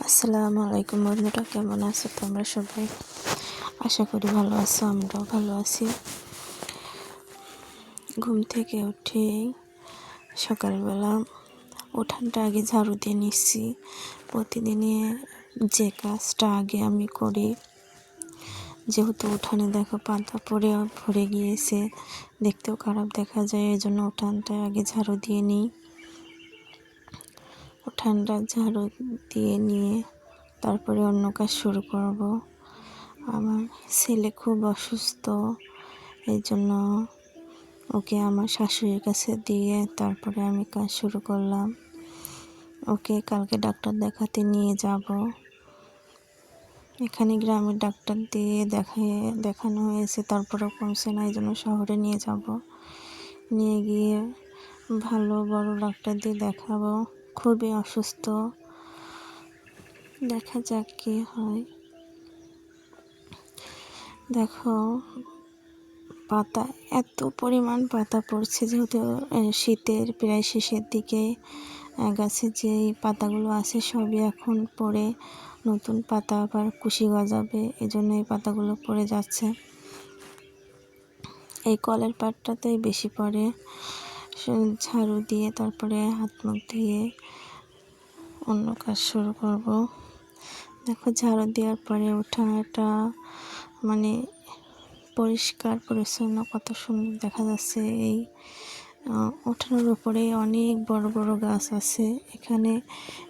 আসসালামু আলাইকুম বন্ধুরা, কেমন আছো তোমরা সবাই? আশা করি ভালো আছো, আমরাও ভালো আছি। ঘুম থেকে উঠে সকালবেলা উঠানটা আগে ঝাড়ু দিয়ে নিচ্ছি। প্রতিদিনে যে কাজটা আগে আমি করি, যেহেতু উঠানে দেখো পাতা পড়ে ভরে গিয়েছে, দেখতেও খারাপ দেখা যায়, এই জন্য উঠানটা আগে ঝাড়ু দিয়ে নিই। উঠানটা ঝাড়ু দিয়ে নিয়ে তারপরে অন্য কাজ শুরু করব। আমার ছেলে খুব অসুস্থ, এই জন্য ওকে আমার শাশুড়ির কাছে দিয়ে তারপরে আমি কাজ শুরু করলাম। ওকে কালকে ডাক্তার দেখাতে নিয়ে যাব। এখানে গ্রামের ডাক্তার দিয়ে দেখানো হয়েছে, তারপরেও কমছে না, এই জন্য শহরে নিয়ে যাব। নিয়ে গিয়ে ভালো বড় ডাক্তার দিয়ে দেখাবো। খুবই অসুস্থ, দেখা যাক কী হয়। দেখো পাতা, এত পরিমাণ পাতা পড়ছে, যেহেতু শীতের প্রায় শেষের দিকে গাছে যেই পাতাগুলো আছে সবই এখন পড়ে নতুন পাতা আবার কুশি গজাবে, এই জন্য এই পাতাগুলো পড়ে যাচ্ছে। এই কলের পাটটাতেই বেশি পড়ে। ঝাড়ু দিয়ে তারপরে হাত মুখ ধুয়ে অন্য কাজ শুরু করব। দেখো ঝাড়ু দেওয়ার পরে উঠানটা মানে পরিষ্কার পরিচ্ছন্ন, কত সুন্দর দেখা যাচ্ছে। এই উঠানের উপরে অনেক বড় বড় গাছ আছে। এখানে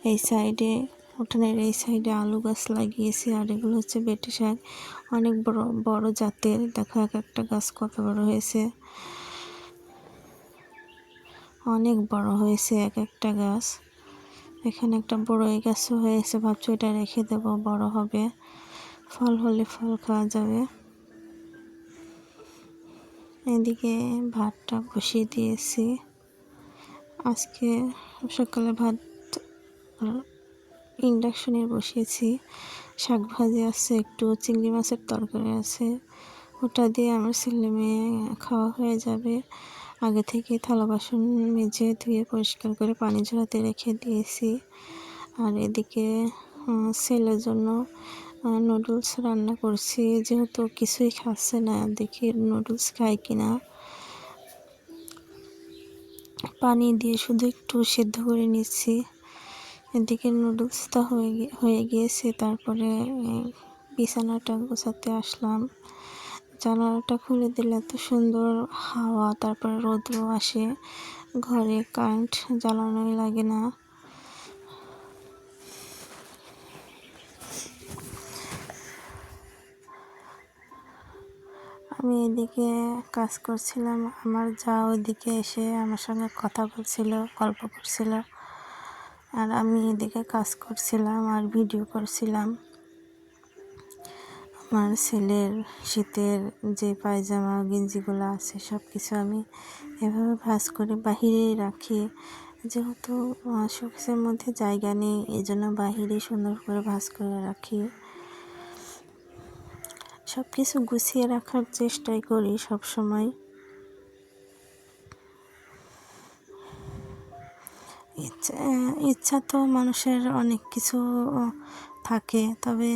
এই সাইডে, উঠানের এই সাইডে আলু গাছ লাগিয়েছে, আর এগুলো হচ্ছে বেটি শাক, অনেক বড় বড় জাতের। দেখো এক একটা গাছ কত বড় হয়েছে, অনেক বড় হয়েছে এক একটা গাছ। এখানে একটা বড়ই গাছও হয়েছে, ভাবছি এটা রেখে দেব, বড় হবে, ফল হলে ফল খাওয়া যাবে। এদিকে ভাতটা বসিয়ে দিয়েছি। আজকে সকালে ভাত ইন্ডাকশনে বসিয়েছি। শাক ভাজি আছে, একটু চিংড়ি মাছের তরকারি আছে, ওটা দিয়ে আমার ছেলে মেয়ে খাওয়া হয়ে যাবে। আগে থেকে থালা বাসন মেজে ধুয়ে পরিষ্কার করে পানি ঝরাতে রেখে দিয়েছি। আর এদিকে ছেলের জন্য নুডলস রান্না করছি, যেহেতু কিছুই খাচ্ছে না, দেখি নুডলস খাই কিনা। পানি দিয়ে শুধু একটু সেদ্ধ করে নিচ্ছি। এদিকে নুডলসটা হয়ে গিয়েছে। তারপরে বিছানাটা গোছাতে আসলাম। জানালাটা খুলে দিলে এত সুন্দর হাওয়া, তারপরে রৌদ্র আসে, ঘরে কারেন্ট জ্বালানোই লাগে না। আমি এদিকে কাজ করছিলাম, আমার যা ওইদিকে এসে আমার সঙ্গে কথা বলছিল, গল্প করছিল, আর আমি এদিকে কাজ করছিলাম আর ভিডিও করছিলাম। আমার ছেলের শীতের যে পায়জামা গেঞ্জিগুলো আছে সব কিছু আমি এভাবে ভাঁজ করে বাহিরেই রাখি, যেহেতু শোকেসের মধ্যে জায়গা নেই, এই জন্য বাহিরে সুন্দর করে ভাঁজ করে রাখি। সব কিছু গুছিয়ে রাখার চেষ্টাই করি সব সময়। ইচ্ছা তো মানুষের অনেক কিছু থাকে, তবে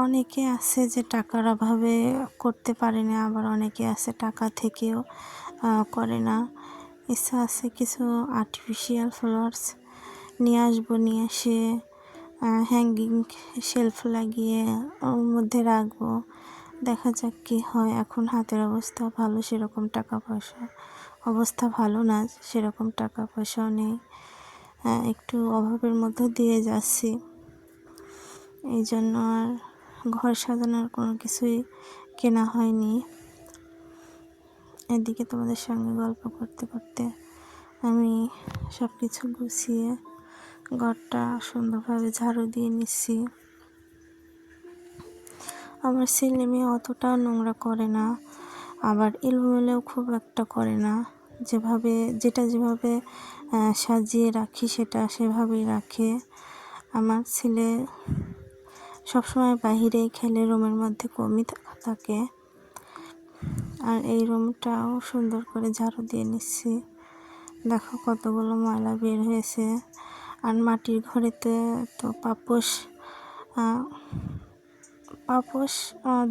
অনেকে আছে যে টাকার অভাবে করতে পারে না, আবার অনেকে আছে টাকা থেকেও করে না। ইচ্ছা আছে কিছু আর্টিফিশিয়াল ফ্লাওয়ার্স নিয়ে আসবো, নিয়ে এসে হ্যাঙ্গিং শেলফ লাগিয়ে ওর মধ্যে রাখবো, দেখা যাক কী হয়। এখন হাতের অবস্থা ভালো, সেরকম টাকা পয়সা অবস্থা ভালো না, সেরকম টাকা পয়সাও নেই, একটু অভাবের মধ্যে দিয়ে যাচ্ছি। এই জন্য আর ঘর সাজানোর কোনো কিছুই কেনা হয়নি। এদিকে তোমাদের সঙ্গে গল্প করতে করতে আমি সব কিছু গুছিয়ে ঘরটা সুন্দরভাবে ঝাড়ু দিয়ে নিচ্ছি। আমার ছেলে মেয়ে অতটাও নোংরা করে না, আবার এলোমেলোও খুব একটা করে না। যেভাবে সাজিয়ে রাখি সেটা সেভাবেই রাখে। আমার ছেলে সবসময় বাহিরেই খেলে, রুমের মধ্যে কমই থাকে। আর এই রুমটাও সুন্দর করে ঝাড়ু দিয়ে নিচ্ছি। দেখো কতগুলো ময়লা বের হয়েছে। আর মাটির ঘরেতে তো পাপোশ পাপোশ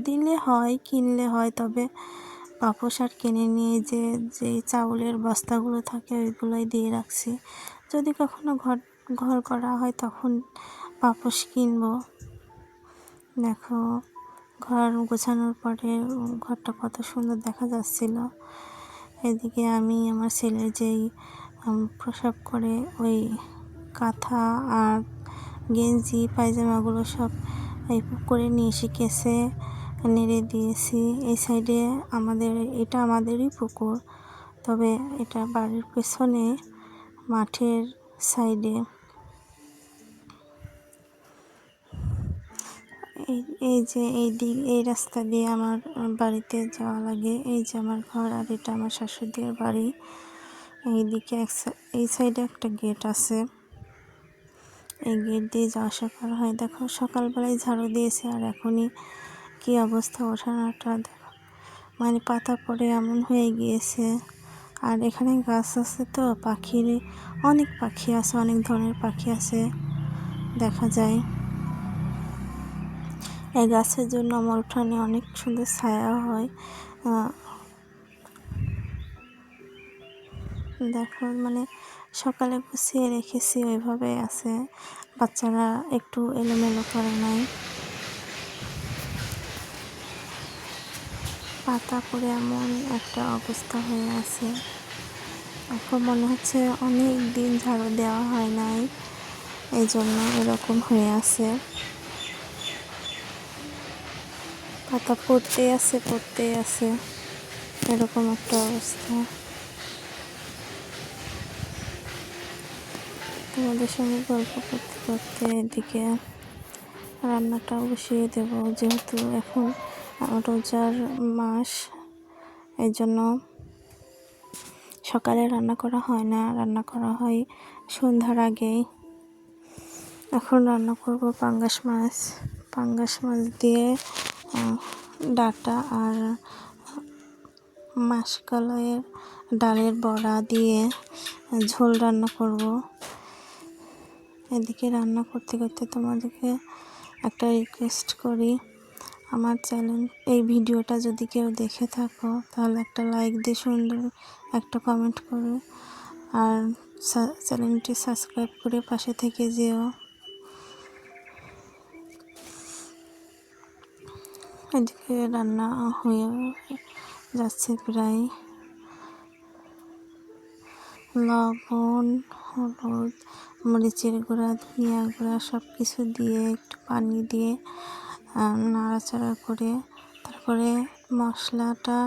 দিলে হয়, কিনলে হয়, তবে পাপোশ আর কিনে নিয়ে যে চাউলের বস্তাগুলো থাকে ওইগুলোই দিয়ে রাখছি। যদি কখনো ঘর করা হয় তখন পাপোশ কিনবো। দেখো ঘর গোছানোর পরে ঘরটা কত সুন্দর দেখা যাচ্ছিল। এদিকে আমি আমার ছেলের যেই প্রসাব করে ওই কাঁথা আর গেঞ্জি পায়জামাগুলো সব এই করে নিয়ে এসে কেসে নেড়ে দিয়েছি। এই সাইডে এটা আমাদেরই পুকুর, তবে এটা বাড়ির পেছনে মাঠের সাইডে। এই যে এই রাস্তা দিয়ে আমার বাড়িতে যাওয়া লাগে। এই যে আমার ঘর, আর এটা আমার শাশুড়ির বাড়ি। এইদিকে এই সাইডে একটা গেট আছে, এই গেট দিয়ে যাওয়া আসা করা হয়। দেখো সকালবেলায় ঝাড়ু দিয়েছে আর এখনই কী অবস্থা, ওঠানাটা দেখো, মানে পাতা পড়ে এমন হয়ে গিয়েছে। আর এখানে গাছ আছে তো, অনেক পাখি আছে, অনেক ধরনের পাখি আছে দেখা যায়। এই গাছের জন্য আমার উঠানে অনেক সুন্দর ছায়া হয়। দেখো মানে সকালে গুছিয়ে রেখেছি, ওইভাবে আছে, বাচ্চারা একটু এলোমেলো করে নাই। পাতা পড়ে এমন একটা অবস্থা হয়ে আছে, এখন মনে হচ্ছে অনেক দিন ঝাড়ু দেওয়া হয় নাই, এই জন্য এরকম হয়ে আছে। পাতা পড়তেই আছে, এরকম একটা অবস্থা। তোমাদের সঙ্গে গল্প করতে করতে এদিকে রান্নাটাও বসিয়ে দেব, যেহেতু এখন রোজার মাস, এই জন্য সকালে রান্না করা হয় না, রান্না করা হয় সন্ধ্যার আগেই। এখন রান্না করব পাঙ্গাস মাছ দিয়ে ডাঁটা আর মাসকলাইয়ের ডালের বড়া দিয়ে ঝোল রান্না করব। এদিকে রান্না করতে করতে তোমাদেরকে একটা রিকোয়েস্ট করি, আমার এই ভিডিওটা যদি কেউ দেখে থাকো তাহলে একটা লাইক দিয়ে সুন্দর একটা কমেন্ট করো, আর চ্যানেলটি সাবস্ক্রাইব করে পাশে থেকে যেও। এদিকে রান্না হয়ে যাচ্ছে প্রায়। লবণ, হলুদ, মরিচের গুঁড়া, ধনিয়া গুঁড়া সব কিছু দিয়ে একটু পানি দিয়ে নাড়াচাড়া করে, তারপরে মশলাটা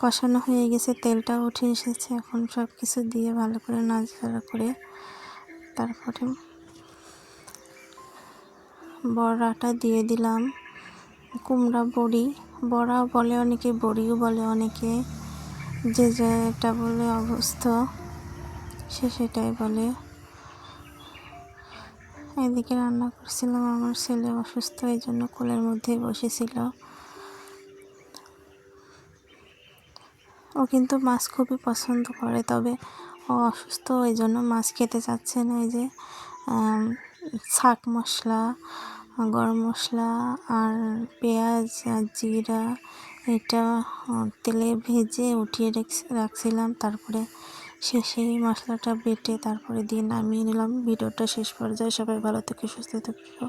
কষানো হয়ে গেছে, তেলটা উঠে এসেছে। এখন সব কিছু দিয়ে ভালো করে নাড়াচাড়া করে তারপরে বড়াটা দিয়ে দিলাম। কুমড়া বড়া বলে অনেকে, বড়িও বলে অনেকে, যে যেটা বলে অভ্যস্ত সে সেটাই বলে। এদিকে রান্না করছিলাম, আমার ছেলে অসুস্থ, এই জন্য কোলের মধ্যেই বসেছিল। ও কিন্তু মাছ খুবই পছন্দ করে, তবে ও অসুস্থ, এই জন্য মাছ খেতে চাচ্ছে না। এই যে শাক মশলা, গরম মশলা আর পেঁয়াজ আর জিরা এটা তেলে ভেজে উঠিয়ে রাখছিলাম, তারপরে শেষে মশলাটা বেটে তারপরে দিয়ে নামিয়ে নিলাম। ভিডিওটা শেষ পর্যায়ে সবাই ভালো থেকে সুস্থ থেকো।